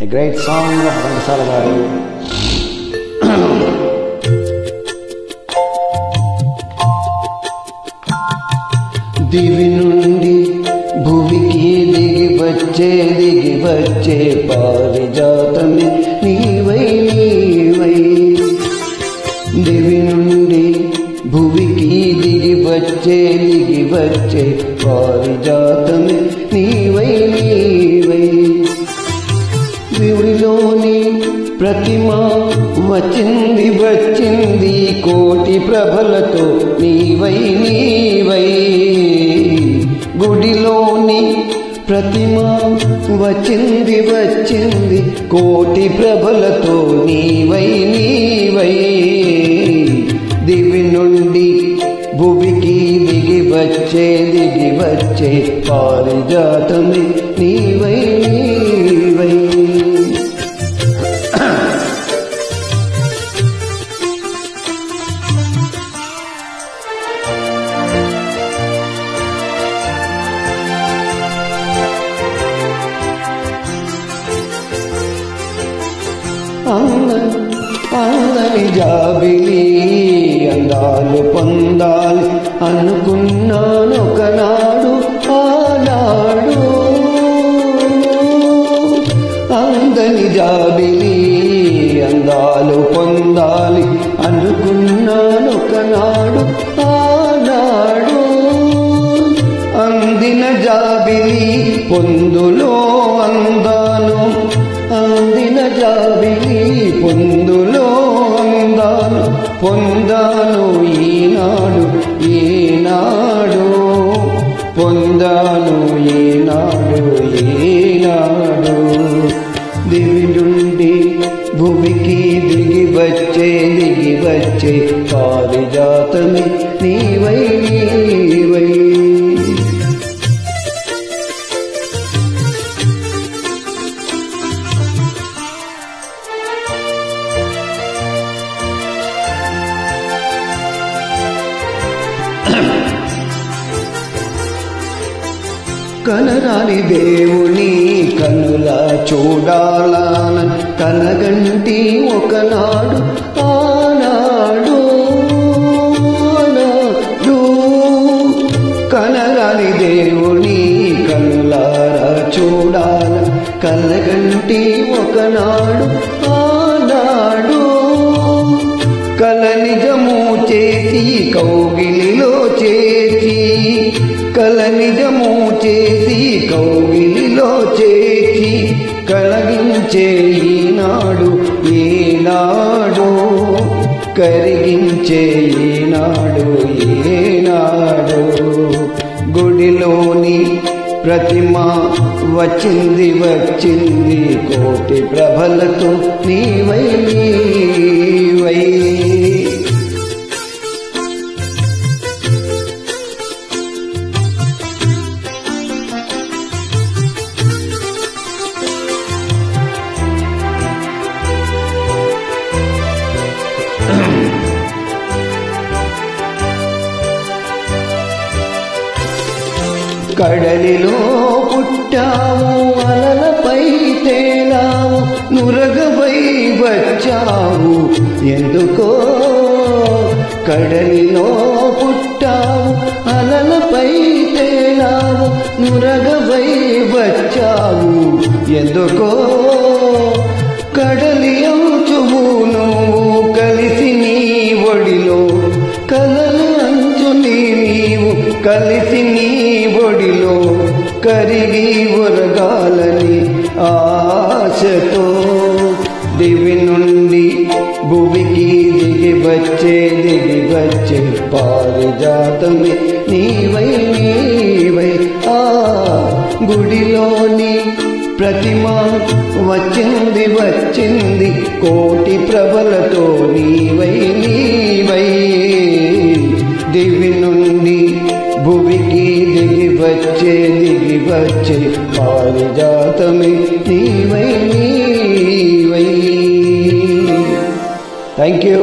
A great song of Ghantasala garu. దివి నుండి భువికి దిగి వచ్చే పారిజాతమే నీవై నీవై. దివి నుండి భువికి దిగి వచ్చే పారిజాతమే నీవై నీవై. దేవుడిలోని ప్రతిమ వచ్చింది కోటి ప్రభలతో నీవై నీవై. గుడిలోని ప్రతిమ వచ్చింది కోటి ప్రభలతో నీవై నీవై. దివి నుండి భువికి దిగి వచ్చే పారిజాతమే నీవై నీవై. అందని జాబిలి అందాలు పొందాలి అనుకున్నాను ఒకనాడు ఆనాడు. అందని జాబిలి అందాలు పొందాలి అనుకున్నాను ఒకనాడు ఆనాడు. అందిన జాబిలి పొందులో అందాను, అందిన జాబిలి పొందులో అందాను పొందాను ఈనాడు ఈనాడు. పొందాను ఈనాడు ఈనాడు. దివి నుండి భూమికి దిగి వచ్చే పారిజాతమే నీవై నీవై. కనరాని దేవుని కనుల చూడాలన కనగంటి ఒకనాడు ఆనాడు ఆనాడు. కనరాని దేవుని కనులారా చూడాల కనగంటి ఒకనాడు ఆనాడు. కల నిజము చేసి కౌగిలిలో చేసి, కల నిజము చేసి కౌగిలిలో చేసి కలగించే ఈనాడు ఈనాడు. కరిగించే ఈనాడు ఈనాడు. గుడిలోని ప్రతిమ వచ్చింది కోటి ప్రభలతో నీవై నీవై. కడలిలో పుట్టావు అలలపై తేలావు నురగవై వచ్చావు ఎందుకో. కడలిలో పుట్టావు అలలపై తేలావు నురగవై వచ్చావు ఎందుకో. కడలి అంచువు నువ్వు కలిసి నీ ఒడిలో, కలలు అంచు నీవు కలిసి నీ ఒడిలో కరిగి ఒరగాలని ఆశతో. దివి నుండి భూమికి దిగి వచ్చే పారిజాతమే నీవై నీవై. ఆ గుడిలోని ప్రతిమ వచ్చింది కోటి ప్రభలతో నీవై నీవై. దివి నుండి భూమికి దిగి వచ్చే పారిజాతమే నీవై నీవై. Thank you.